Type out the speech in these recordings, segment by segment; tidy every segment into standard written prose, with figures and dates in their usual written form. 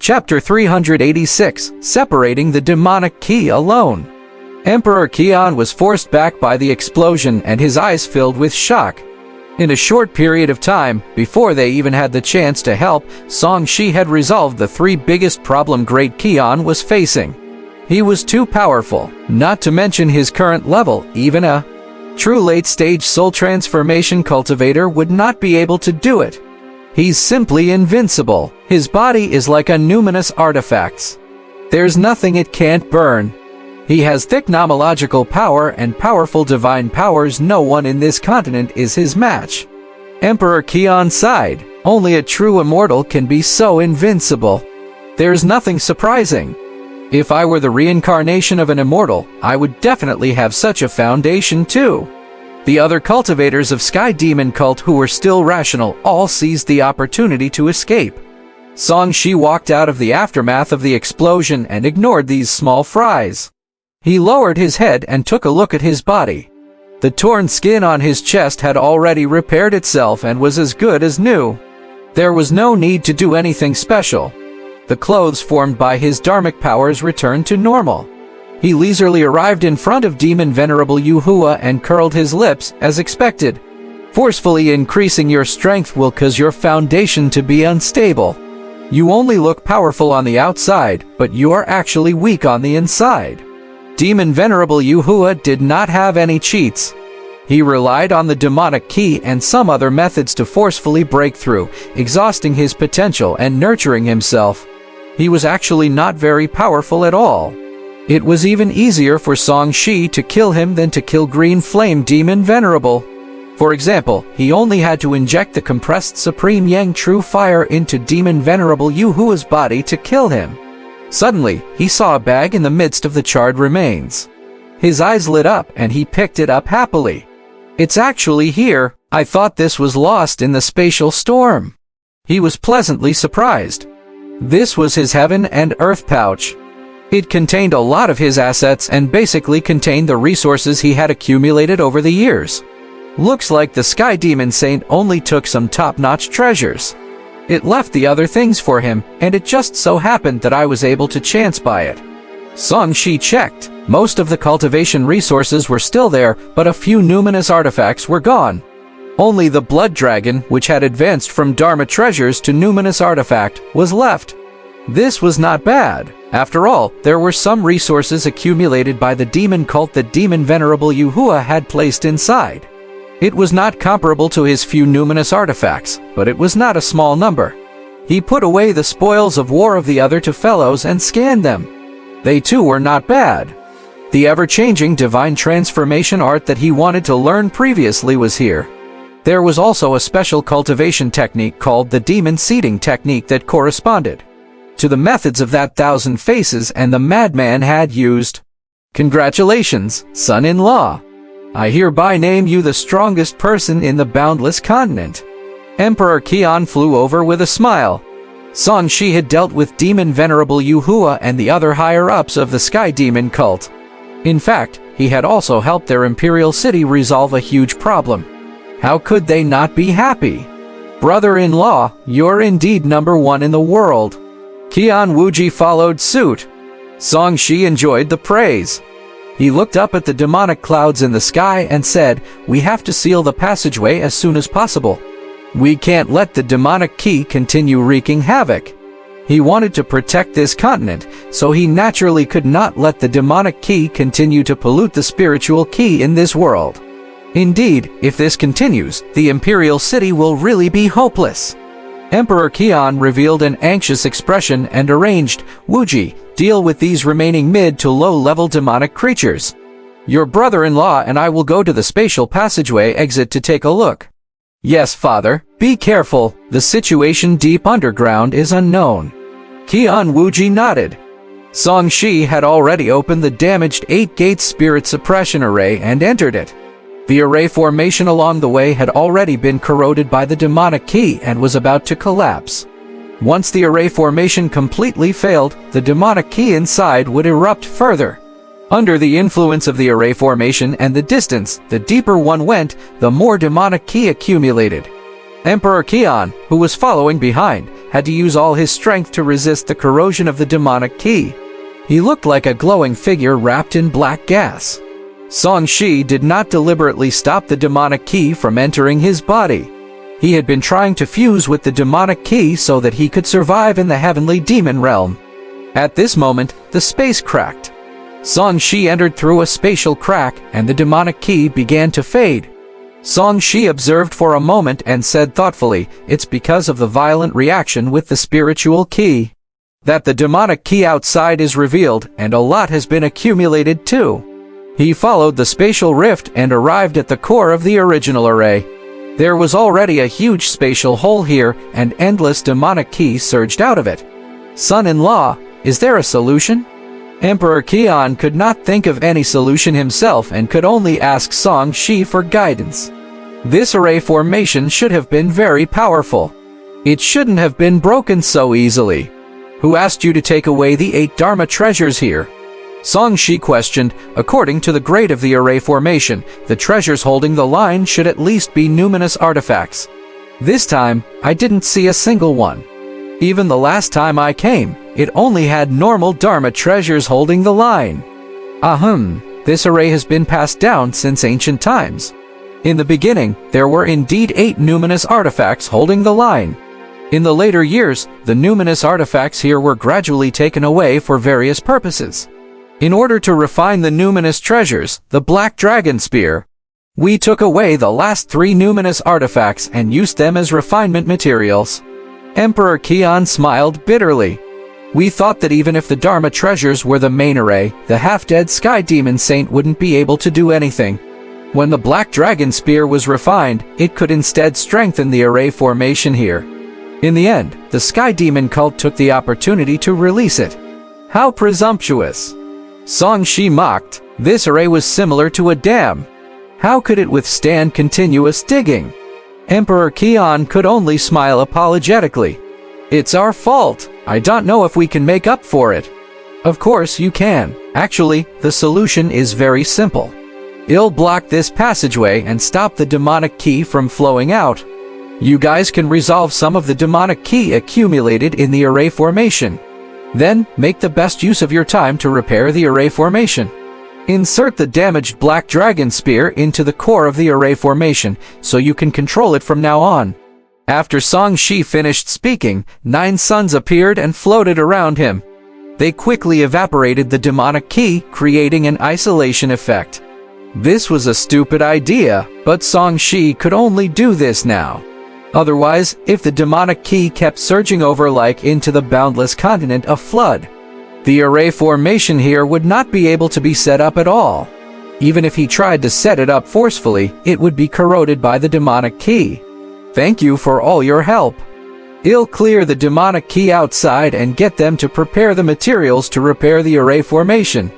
Chapter 386, Separating the Demonic Key Alone. Emperor Qian was forced back by the explosion and his eyes filled with shock. In a short period of time, before they even had the chance to help, Song Shi had resolved the three biggest problems Great Qian was facing. He was too powerful, not to mention his current level. Even a true late-stage soul transformation cultivator would not be able to do it. He's simply invincible. His body is like a numinous artifact. There's nothing it can't burn. He has thick nomological power and powerful divine powers. No one in this continent is his match. Emperor Qian sighed. Only a true immortal can be so invincible. There's nothing surprising. If I were the reincarnation of an immortal, I would definitely have such a foundation too. The other cultivators of Sky Demon Cult who were still rational all seized the opportunity to escape. Song Shi walked out of the aftermath of the explosion and ignored these small fries. He lowered his head and took a look at his body. The torn skin on his chest had already repaired itself and was as good as new. There was no need to do anything special. The clothes formed by his dharmic powers returned to normal. He leisurely arrived in front of Demon Venerable Wuxia and curled his lips as expected. Forcefully increasing your strength will cause your foundation to be unstable. You only look powerful on the outside, but you are actually weak on the inside. Demon Venerable Wuxia did not have any cheats. He relied on the demonic key and some other methods to forcefully break through, exhausting his potential and nurturing himself. He was actually not very powerful at all. It was even easier for Song Shi to kill him than to kill Green Flame Demon Venerable. For example, he only had to inject the compressed Supreme Yang True Fire into Demon Venerable Wuxia's body to kill him. Suddenly, he saw a bag in the midst of the charred remains. His eyes lit up and he picked it up happily. It's actually here. I thought this was lost in the spatial storm. He was pleasantly surprised. This was his heaven and earth pouch. It contained a lot of his assets and basically contained the resources he had accumulated over the years. Looks like the Sky Demon Saint only took some top-notch treasures. It left the other things for him, and it just so happened that I was able to chance buy it. Song Shi checked. Most of the cultivation resources were still there, but a few numinous artifacts were gone. Only the Blood Dragon, which had advanced from Dharma treasures to numinous artifact, was left. This was not bad. After all, there were some resources accumulated by the demon cult that Demon Venerable Wuxia had placed inside. It was not comparable to his few numinous artifacts, but it was not a small number. He put away the spoils of war of the other two fellows and scanned them. They too were not bad. The ever-changing divine transformation art that he wanted to learn previously was here. There was also a special cultivation technique called the demon seeding technique that corresponded to the methods of that 1,000 faces and the madman had used. Congratulations, son-in-law. I hereby name you the strongest person in the boundless continent. Emperor Qian flew over with a smile. Song Shi had dealt with Demon Venerable Wuxia and the other higher-ups of the Sky Demon Cult. In fact, he had also helped their imperial city resolve a huge problem. How could they not be happy? Brother-in-law, you're indeed #1 in the world. Qian Wuji followed suit. Song Shi enjoyed the praise. He looked up at the demonic clouds in the sky and said, "We have to seal the passageway as soon as possible. We can't let the demonic key continue wreaking havoc." He wanted to protect this continent, so he naturally could not let the demonic key continue to pollute the spiritual key in this world. Indeed, if this continues, the imperial city will really be hopeless. Emperor Qian revealed an anxious expression and arranged, "Wuji, deal with these remaining mid to low-level demonic creatures. Your brother-in-law and I will go to the spatial passageway exit to take a look." "Yes, father. Be careful. The situation deep underground is unknown." Qian Wuji nodded. Song Shi had already opened the damaged 8-gate spirit suppression array and entered it. The array formation along the way had already been corroded by the demonic key and was about to collapse. Once the array formation completely failed, the demonic key inside would erupt further. Under the influence of the array formation and the distance, the deeper one went, the more demonic ki accumulated. Emperor Qian, who was following behind, had to use all his strength to resist the corrosion of the demonic key. He looked like a glowing figure wrapped in black gas. Song Shi did not deliberately stop the demonic key from entering his body. He had been trying to fuse with the demonic key so that he could survive in the heavenly demon realm. At this moment, the space cracked. Song Shi entered through a spatial crack, and the demonic key began to fade. Song Shi observed for a moment and said thoughtfully, "It's because of the violent reaction with the spiritual key that the demonic key outside is revealed, and a lot has been accumulated too." He followed the spatial rift and arrived at the core of the original array. There was already a huge spatial hole here, and endless demonic key surged out of it. "Son-in-law, is there a solution?" Emperor Qian could not think of any solution himself and could only ask Song Shi for guidance. This array formation should have been very powerful. It shouldn't have been broken so easily. "Who asked you to take away the 8 Dharma treasures here?" Song Shi questioned. According to the grade of the array formation, the treasures holding the line should at least be numinous artifacts. This time, I didn't see a single one. Even the last time I came, it only had normal Dharma treasures holding the line. This array has been passed down since ancient times. In the beginning, there were indeed 8 numinous artifacts holding the line. In the later years, the numinous artifacts here were gradually taken away for various purposes. In order to refine the numinous treasures, the Black Dragon Spear, we took away the last 3 numinous artifacts and used them as refinement materials. Emperor Qian smiled bitterly. "We thought that even if the Dharma treasures were the main array, the half-dead Sky Demon Saint wouldn't be able to do anything. When the Black Dragon Spear was refined, it could instead strengthen the array formation here. In the end, the Sky Demon cult took the opportunity to release it." "How presumptuous!" Song Shi mocked. This array was similar to a dam. How could it withstand continuous digging? Emperor Qian could only smile apologetically. "It's our fault. I don't know if we can make up for it." "Of course you can. Actually, the solution is very simple. I'll block this passageway and stop the demonic key from flowing out. You guys can resolve some of the demonic key accumulated in the array formation. Then, make the best use of your time to repair the array formation. Insert the damaged Black Dragon Spear into the core of the array formation, so you can control it from now on." After Song Shi finished speaking, 9 suns appeared and floated around him. They quickly evaporated the demonic key, creating an isolation effect. This was a stupid idea, but Song Shi could only do this now. Otherwise, if the demonic key kept surging over like into the boundless continent of flood, the array formation here would not be able to be set up at all. Even if he tried to set it up forcefully, it would be corroded by the demonic key. "Thank you for all your help. I'll clear the demonic key outside and get them to prepare the materials to repair the array formation."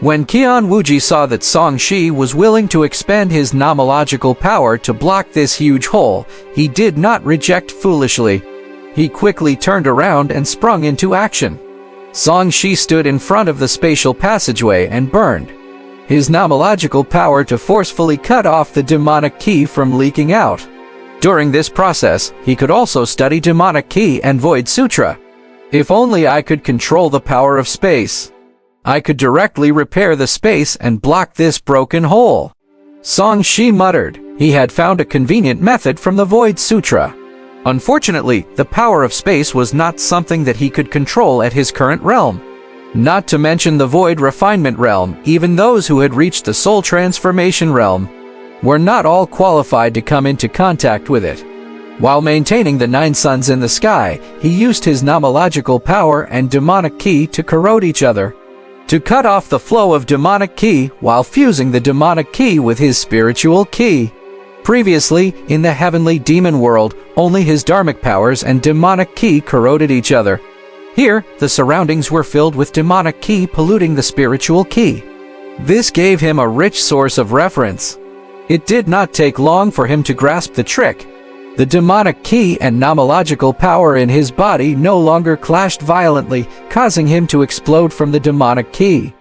When Qian Wuji saw that Song Shi was willing to expend his nomological power to block this huge hole, he did not reject foolishly. He quickly turned around and sprung into action. Song Shi stood in front of the spatial passageway and burned his nomological power to forcefully cut off the demonic key from leaking out. During this process, he could also study demonic key and Void Sutra. "If only I could control the power of space. I could directly repair the space and block this broken hole." Song Shi muttered. He had found a convenient method from the Void Sutra. Unfortunately, the power of space was not something that he could control at his current realm. Not to mention the Void Refinement realm, even those who had reached the Soul Transformation realm were not all qualified to come into contact with it. While maintaining the 9 suns in the sky, he used his nomological power and demonic key to corrode each other, to cut off the flow of demonic key while fusing the demonic key with his spiritual key. Previously, in the heavenly demon world, only his dharmic powers and demonic key corroded each other. Here, the surroundings were filled with demonic key polluting the spiritual key. This gave him a rich source of reference. It did not take long for him to grasp the trick. The demonic key and nomological power in his body no longer clashed violently, causing him to explode from the demonic key.